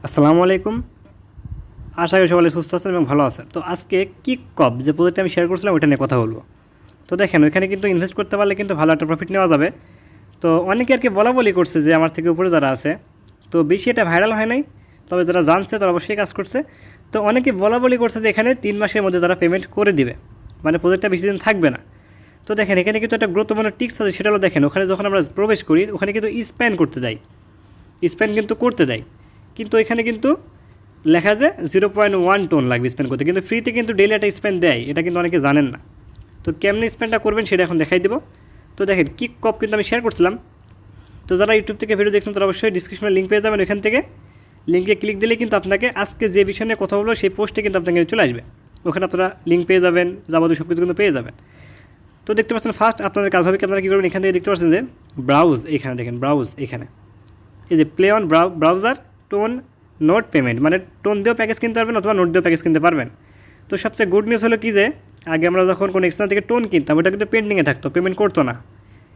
আসসালামু আলাইকুম। আশা করি সবাই সুস্থ আছেন এবং ভালো আছেন। তো আজকে কিককপ যে প্রজেক্টটা আমি শেয়ার করছিলাম ওইটা নিয়ে কথা বলবো। তো দেখেন ওইখানে কিন্তু ইনভেস্ট করতে পারলে কিন্তু ভালো একটা প্রফিট নেওয়া যাবে। তো অনেকে আর কি বলাবলি করছে যে আমার থেকে উপরে যারা আছে, তো বেশি এটা ভাইরাল হয় নাই, তবে যারা জানছে তারা অবশ্যই কাজ করছে। তো অনেকে বলাবলি করছে যে এখানে 3 মাসের মধ্যে তারা পেমেন্ট করে দিবে, মানে প্রজেক্টটা বেশি দিন থাকবে না। তো দেখেন এখানে কিন্তু একটা গুরুত্বপূর্ণ টিক্স আছে, সেটা হলো দেখেন ওখানে যখন আমরা প্রবেশ করি ওখানে কিন্তু স্প্যান করতে দেয়, স্প্যান কিন্তু করতে দেয়, কিন্তু এখানে কিন্তু লেখা যায় 0.1 টোন লাগবে স্পেন্ড করতে, কিন্তু ফ্রিতে কিন্তু ডেইলি একটা স্পেন্ড দেয়, এটা কিন্তু অনেকে জানেন না। তো কেমনি স্পেন্ডটা করবেন সেটা এখন দেখাই দেবো। তো দেখেন কিককপ কিন্তু আমি শেয়ার করছিলাম। তো যারা ইউটিউব থেকে ভিডিও দেখছেন তারা অবশ্যই ডিসক্রিপশনে লিঙ্ক পেয়ে যাবেন, ওখান থেকে লিঙ্কে ক্লিক দিলে কিন্তু আপনাকে আজকে যে বিষয় নিয়ে কথা বলবো সেই পোস্টে কিন্তু আপনাকে চলে আসবে, ওখানে আপনারা লিঙ্ক পেয়ে যাবেন, যাবতীয় সব কিছু কিন্তু পেয়ে যাবেন। তো দেখতে পাচ্ছেন ফার্স্ট আপনাদের কাজ হবে কি, আপনারা কী করবেন, এখান থেকে দেখতে পাচ্ছেন যে ব্রাউজ, এখানে দেখেন ব্রাউজ, এখানে এই যে play on browser tone note payment, মানে টোন দিয়েও প্যাকেজ কিনতে পারবেন অথবা নোট দিয়েও প্যাকেজ কিনতে পারবেন। তো সবচেয়ে গুড নিউজ হলো কি যে আগে আমরা যখন কোনো এক্সটার্নাল থেকে টোন কিনতাম ওটা কিন্তু পেন্ডিংয়ে থাকতো, পেমেন্ট করতো না।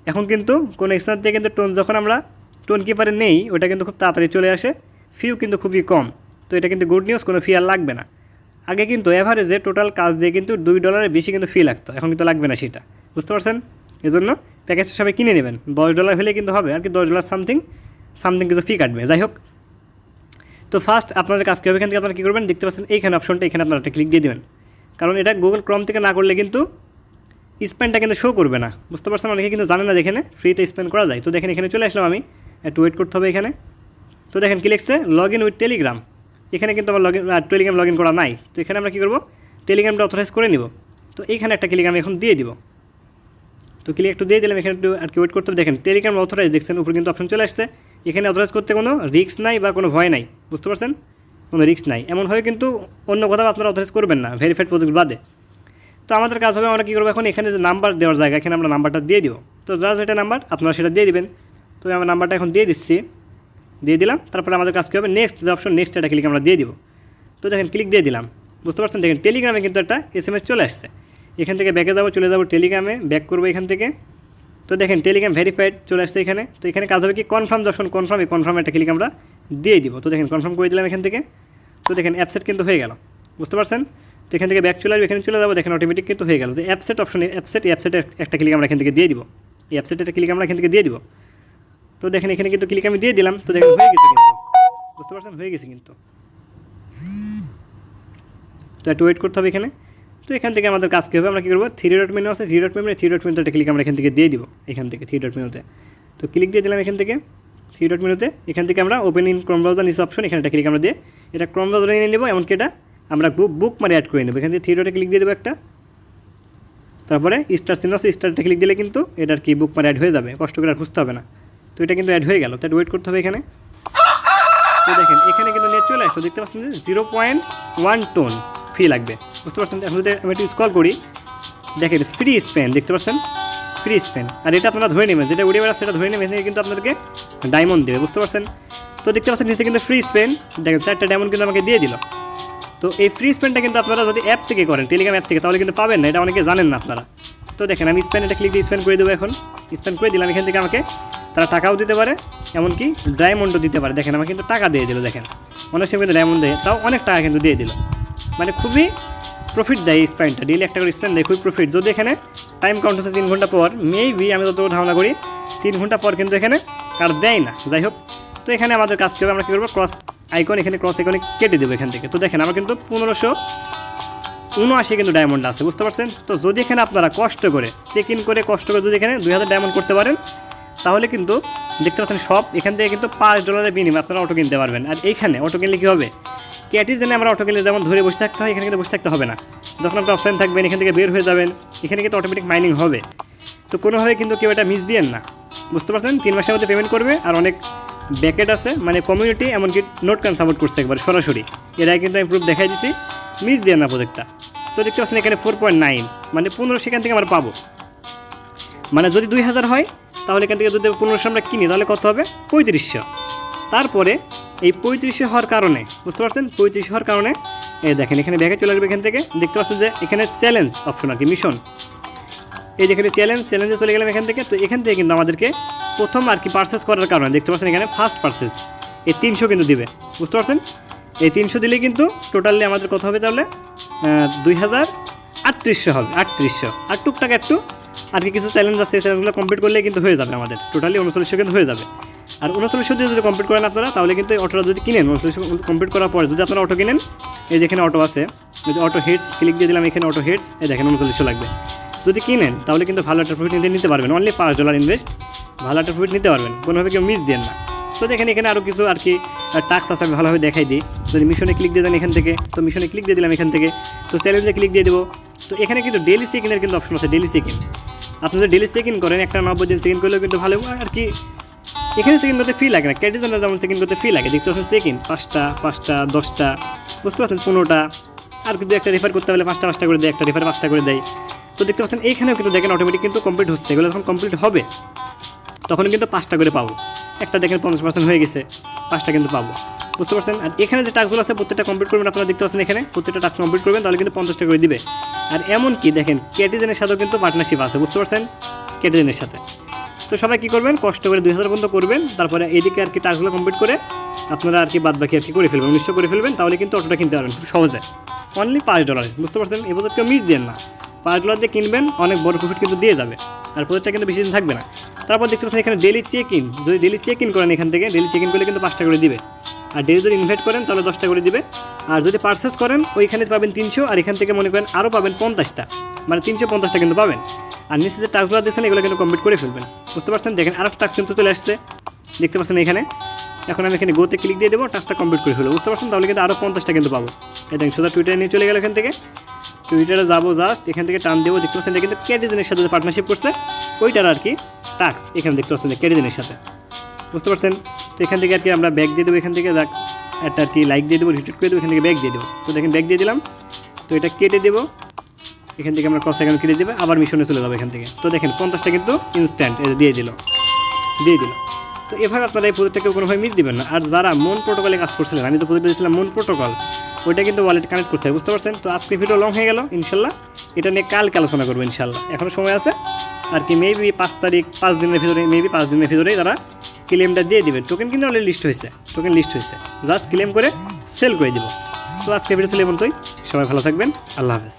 এখন কিন্তু কোনো এক্সটার্নাল থেকে কিন্তু টোন যখন আমরা টোন কিপারে নেই ওটা কিন্তু খুব তাড়াতাড়ি চলে আসে, ফিও কিন্তু খুবই কম। তো এটা কিন্তু গুড নিউজ, কোনো ফি আর লাগবে না। আগে কিন্তু অ্যাভারেজে টোটাল কাজ দিয়ে কিন্তু $2 বেশি কিন্তু ফি লাগতো, এখন কিন্তু লাগবে না সেটা, বুঝতে পারছেন। এজন্য প্যাকেজটা সবাই কিনে নেবেন, $10 হলে কিন্তু হবে আর কি, $10 সামথিং সামথিং কিছু ফি কাটবে, যাই হোক। তো ফার্স্ট আপনাদের কাজ কী হবে, এখান থেকে আপনারা কী করবেন, দেখতে পাচ্ছেন এইখানে অপশনটা, এখানে আপনারা একটা ক্লিক দিয়ে দেবেন, কারণ এটা গুগল ক্রোম থেকে না করলে কিন্তু স্পেনটা কিন্তু শো করবে না, বুঝতে পারছেন। অনেকে কিন্তু জানে না এখানে ফ্রিতে স্পেন করা যায়। তো দেখেন এখানে চলে আসলাম আমি, একটু ওয়েট করতে হবে এখানে। তো দেখেন কি লিখছে, লগ ইন উইথ টেলিগ্রাম, এখানে কিন্তু আমার টেলিগ্রাম লগ ইন করা নাই। তো এখানে আমরা কী করবো, টেলিগ্রামটা অথরাইজ করে নিব। তো এইখানে একটা ক্লিক আমি এখন দিয়ে দিব। তো ক্লিক একটু দিয়ে দিলাম, এখানে একটু আর কি ওয়েট করতে হবে। দেখেন টেলিগ্রাম অথরাইজ দেখছেন উপরে কিন্তু অপশন চলে আসছে, এখানে অথরাইজ করতে কোনো রিস্ক নাই বা কোনো ভয় নাই, বুঝতে পারছেন, কোনো রিস্ক নাই। এমন হয়ে কিন্তু অন্য কোথাও আপনারা অথরাইজ করবেন না ভেরিফাইড প্রজেক্ট বাদে। তো আমাদের কাজ হবে, আমরা কী করবো এখন, এখানে যে নাম্বার দেওয়ার জায়গা এখানে আমরা নাম্বারটা দিয়ে দিব। তো যার যেটা নাম্বার আপনারা সেটা দিয়ে দিবেন। তো আমি নাম্বারটা এখন দিয়ে দিচ্ছি, দিয়ে দিলাম। তারপরে আমাদের কাজ কী হবে, নেক্সট যে অপশন, নেক্সট এটা ক্লিক আমরা দিয়ে দিব। তো দেখেন ক্লিক দিয়ে দিলাম, বুঝতে পারছেন। দেখেন টেলিগ্রামে কিন্তু একটা SMS চলে আসছে, এখান থেকে ব্যাকে যাবো, চলে যাবো টেলিগ্রামে, ব্যাক করবো এখান থেকে। তো দেখেন টেলিগ্রাম ভেরিফাইড চলে আসছে এখানে। তো এখানে কাজ হবে কি, কনফার্ম যখন কনফার্ম একটা ক্লিক আমরা দিয়ে দিব। তো দেখেন কনফার্ম করে দিলাম এখান থেকে। তো দেখেন অ্যাপসেট কিন্তু হয়ে গেল, বুঝতে পারছেন। তো এখান থেকে ব্যাক চলে আসবে, এখানে চলে যাবো, দেখেন অটোমেটিক কিন্তু হয়ে গেল। তো অ্যাপসেট অপশনে অ্যাপসেটে একটা ক্লিক আমরা এখান থেকে দিয়ে দিব, এই অ্যাপসেটে একটা ক্লিক আমরা এখান থেকে দিয়ে দিব। তো দেখেন এখানে কিন্তু ক্লিক আমি দিয়ে দিলাম। তো দেখেন হয়ে গেছে কিন্তু, বুঝতে পারছেন, হয়ে গেছে কিন্তু। তো একটু ওয়েট করতে হবে এখানে। তো এখান থেকে আমাদের কাজ কী হবে, আমরা কী করবো, থ্রি ডট মেনু আছে, থ্রি ডট মেনুতে একটা ক্লিক আমরা এখান থেকে দিয়ে দিব, এখান থেকে থ্রি ডট মেনুতে। তো ক্লিক দিয়ে দিলাম এখান থেকে থ্রি ডট মেনুতে। এখান থেকে আমরা ওপেন ইন ক্রোম ব্রাউজার নিচে অপশন, এখানে একটা ক্লিক আমরা দিয়ে এটা ক্রোম ব্রাউজারে নিয়ে নেবো, এমনকি এটা আমরা বুক মানে অ্যাড করে নেবো। এখান থেকে থ্রি ডটে ক্লিক দিয়ে দেবো একটা, তারপরে স্টার চিহ্ন আছে, স্টারটা ক্লিক দিলে কিন্তু এটার কি বুক মানে অ্যাড হয়ে যাবে, কষ্ট করে আর খুঁজতে হবে না। তো এটা কিন্তু অ্যাড হয়ে গেল, তো ওয়েট করতে হবে এখানে। তো দেখেন এখানে কিন্তু নেট চলে আসলো, দেখতে পাচ্ছেন যে 0.1 টোন ফি লাগবে, বুঝতে পারছেন। এখন যদি আমি একটু স্ক্রল করি, দেখেন ফ্রি স্পেন, দেখতে পাচ্ছেন ফ্রি স্পেন। আর এটা আপনারা ধরে নেবেন, যেটা উড়ে বেড়া সেটা ধরে নেবেন, কিন্তু আপনাদেরকে ডায়মন্ড দেবে, বুঝতে পারছেন। তো দেখতে পাচ্ছেন নিচে কিন্তু ফ্রি স্পেন, দেখেন 4টা ডায়মন্ড কিন্তু আমাকে দিয়ে দিল। তো এই ফ্রি স্পেনটা কিন্তু আপনারা যদি অ্যাপ থেকে করেন, টেলিগ্রাম অ্যাপ থেকে, তাহলে কিন্তু পাবেন না, এটা অনেকে জানেন না আপনারা। তো দেখেন আমি স্পেন এটা ক্লিক দিয়ে স্পেন করে দেবো, এখন স্পেন করে দিলাম। এখান থেকে আমাকে তারা টাকাও দিতে পারে, এমনকি ডায়মন্ডও দিতে পারে। দেখেন আমাকে কিন্তু টাকা দিয়ে দিল, দেখেন অনেক সময় কিন্তু ডায়মন্ড দেয়, তাও অনেক টাকা কিন্তু দিয়ে দিল, মানে খুবই প্রফিট দেয় এই স্পেনটা, ডেইলি একটা করে স্পেন দেয়, খুবই প্রফিট। যদি এখানে টাইম কাউন্ট হচ্ছে 3 ঘন্টা পর, মেবি আমি যত ধারণা করি 3 ঘন্টা পর কিন্তু এখানে আর দেয় না, যাই হোক। তো এখানে আমাদের কাজ করবে, আমরা কী করবো, ক্রস আইকন, এখানে ক্রস আইকনে কেটে দেবো এখান থেকে। তো দেখেন আমার কিন্তু 1579 কিন্তু ডায়মন্ড আছে, বুঝতে পারছেন। তো যদি এখানে আপনারা কষ্ট করে চেক ইন করে কষ্ট করে যদি এখানে 2000 ডায়মন্ড করতে পারেন, তাহলে কিন্তু দেখতে পাচ্ছেন সব এখান থেকে কিন্তু $5 বিনিময়ে আপনারা অটো কিনতে পারবেন। আর এইখানে অটো কিনলে কী হবে, ক্যাটিজেনে আমরা অটো কিনলে যেমন ধরে বসে থাকতে হয়, এখানে কিন্তু বসে থাকতে হবে না। যখন আপনি অফলাইন থাকবেন এখান থেকে বের হয়ে যাবেন, এখানে কিন্তু অটোমেটিক মাইনিং হবে। তো কোনোভাবে কিন্তু কেউ এটা মিস দিয়েন না, বুঝতে পারছেন। 3 মাসের মধ্যে পেমেন্ট করবে। আর অনেক ব্যাকেট আছে, মানে কমিউনিটি এমনকি নোট কান সাপোর্ট করছে একবার সরাসরি, এরাই কিন্তু আমি প্রুফ দেখাই দিছি, মিস দিয়ে না প্রজেক্টটা। তো দেখতে পাচ্ছেন এখানে 4.9, মানে 15 সেখান থেকে আমরা পাবো। মানে যদি 2000 হয় তাহলে এখান থেকে যদি 1500 আমরা কিনি তাহলে কত হবে, 3500। তারপরে এই 3500 হওয়ার কারণে, বুঝতে পারছেন, 3500 হওয়ার কারণে এই দেখেন এখানে ব্যাকে চলে আসবে। এখান থেকে দেখতে পাচ্ছেন যে এখানে চ্যালেঞ্জ অপশন আর কি, মিশন, এই যেখানে চ্যালেঞ্জে চলে গেলাম এখান থেকে। তো এখান থেকে কিন্তু আমাদেরকে প্রথম আর কি পারচেস করার কারণে দেখতে পাচ্ছেন এখানে ফার্স্ট পারচেস, এই 300 কিন্তু দিবে, বুঝতে পারছেন? এই 300 দিলে কিন্তু টোটালি আমাদের কত হবে তাহলে 2300 হবে, 3800। আর টুকটাক একটু আর কি কিছু চ্যালেঞ্জ আছে, এই চ্যালেঞ্জগুলো কমপ্লিট করলে কিন্তু হয়ে যাবে আমাদের, টোটালি 3900 কিন্তু হয়ে যাবে। আর 3900 দিয়ে যদি কমপ্লিট করেন আপনারা, তাহলে কিন্তু এই অটোটা যদি কিনেন 3900 কমপ্লিট করার পরে যদি আপনারা অটো কিনেন, এই যেখানে অটো আছে, এই যে অটো হেডস ক্লিক দিয়ে দিলাম, এখানে অটো হেডস, এই দেখেন 3900 লাগবে। যদি কিনেন তাহলে কিন্তু ভালো একটা প্রফিট নিতে পারবেন, অনলি $5 ইনভেস্ট, ভালো একটা প্রফিট নিতে পারবেন, কোনোভাবে কেউ মিস দেন না। তো দেখেন এখানে আরও কিছু আর কি টাস্ক আছে, আমি ভালোভাবে দেখাই দিই। যদি মিশনে ক্লিক দিয়ে দেন এখান থেকে, তো মিশনে ক্লিক দিয়ে দিলাম এখান থেকে, তো চ্যালেঞ্জে ক্লিক দিয়ে দেবো। তো এখানে কিন্তু ডেলি চেকিনের কিন্তু অপশন আছে, ডেলি চেকিন। আপনি যদি ডেলি চেকিন করেন, একটা 90 দিন চেকিন করলেও কিন্তু ভালো আর কি। এখানে চেকিন করতে ফি লাগে না, ক্যাটিজনের যেমন চেকিন করতে ফি লাগে, দেখতে পাচ্ছেন চেকিন 5টা 10টা, বুঝতে পারছেন 15টা, আর কিন্তু একটা রেফার করতে হলে 5টা করে দেয়, একটা রেফার 5টা করে দেয়। তো দেখতে পাচ্ছেন এইখানেও কিন্তু দেখেন অটোমেটিক কিন্তু কমপ্লিট হচ্ছে, এগুলো যখন কমপ্লিট হবে তখন কিন্তু 5টা করে পাবো। একটা দেখেন 50% হয়ে গেছে, 5টা কিন্তু পাবো, বুঝতে পারছেন? আর এখানে যে টাস্কগুলো আছে প্রত্যেকটা কমপ্লিট করবেন, আপনারা দেখতে পাচ্ছেন এখানে প্রত্যেকটা টাস্ক কমপ্লিট করবেন, তাহলে কিন্তু 50টা করে দিবে। আর এমন কি দেখেন ক্যাটিজেনের সাথেও কিন্তু পার্টনারশিপ আছে, বুঝতে পারছেন, ক্যাটিজেনের সাথে। তো সবাই কী করবেন, কষ্ট করে 2000 পর্যন্ত করবেন, তারপরে এইদিকে আর কি টাস্কগুলো কমপ্লিট করে আপনারা আর কি বাদ বাকি আর কি করে ফেলবেন, 1900 করে ফেলবেন, তাহলে কিন্তু অটোটা কিনতে পারবেন খুব সহজে, অনলি $5, বুঝতে পারছেন? এবার কেউ মিস দেন না, $5 দিয়ে কিনবেন, অনেক বড় প্রফিট কিন্তু দিয়ে যাবে। আর প্রফিটটা কিন্তু বেশি দিন থাকবে না। তারপর দেখতে পাচ্ছেন এখানে ডেলি চেক ইন, যদি ডেলি চেক ইন করেন এখান থেকে, ডেলি চেক ইন করলে কিন্তু 5টা করে দিবে। আর ডেলি যদি ইনভাইট করেন তাহলে 10টা করে দিবে। আর যদি পারচেস করেন ওইখানে পাবেন 300, আর এখান থেকে মনে করেন আরও পাবেন 50টা, মানে 350টা কিন্তু পাবেন। আর নিচে যে টাস্কগুলো দিচ্ছেন এগুলো কিন্তু কমপ্লিট করে ফেলবেন, বুঝতে পারছেন? দেখেন আরেকটা টাস্ক কিন্তু চলে আসছে, দেখতে পাচ্ছেন এখানে। এখন আমি এখানে গোতে ক্লিক দিয়ে দেবো, টাস্কটা কমপ্লিট করে ফেলবো, বুঝতে পারছেন? তাহলে কিন্তু আরও 50টা কিন্তু পাবো। এটা সোজা টুইটারে নিয়ে চলে গেল, এখান থেকে টুইটারে যাবো, জাস্ট এখান থেকে টান দেবো, দেখতে পাচ্ছেন এটা কিন্তু ক্যাটিজেনের সাথে পার্টনারশিপ করছে ওইটার আর কি টাস্ক, এখানে দেখতে পাচ্ছেন ক্যাটিজেনের সাথে, বুঝতে পারছেন? তো এখান থেকে আর কি আমরা ব্যাক দিয়ে দেবো, এখান থেকে যাক একটা আর কি লাইক দিয়ে দেবো, রিটুইট করে দেবো, এখান থেকে ব্যাক দিয়ে দেবো। তো দেখেন ব্যাক দিয়ে দিলাম, তো এটা কেটে দেবো, এখান থেকে আমরা ক্রস সেকেন্ড কেটে দেবে, আবার মিশনে চলে যাবো এখান থেকে। তো দেখেন 50টা কিন্তু ইনস্ট্যান্ট দিয়ে দিল। তো এভাবে আপনারা এই প্রজেক্টটাকে কোনোভাবে মিস দিবেন না। আর যারা মন প্রোটোকলে কাজ করছিলেন, আমি তো প্রজেক্ট দিয়েছিলাম মন প্রোটোকল, ওইটা কিন্তু ওয়ালেট কানেক্ট করতে হবে, বুঝতে পারছেন? তো আজকে ভিডিও লং হয়ে গেল, ইনশাল্লাহ এটা নিয়ে কালকে আলোচনা করবো ইনশাল্লাহ, এখনও সময় আছে আর কি। মেবি 5 দিনের ভিতরেই তারা ক্লেমটা দিয়ে দিবে। টোকেন কিন্তু অলরেডি লিস্ট হয়েছে, জাস্ট ক্লেম করে সেল করে দিব। তো আজকে ভিডিও ছিল এই পর্যন্তই, সবাই ভালো থাকবেন, আল্লাহ হাফেজ।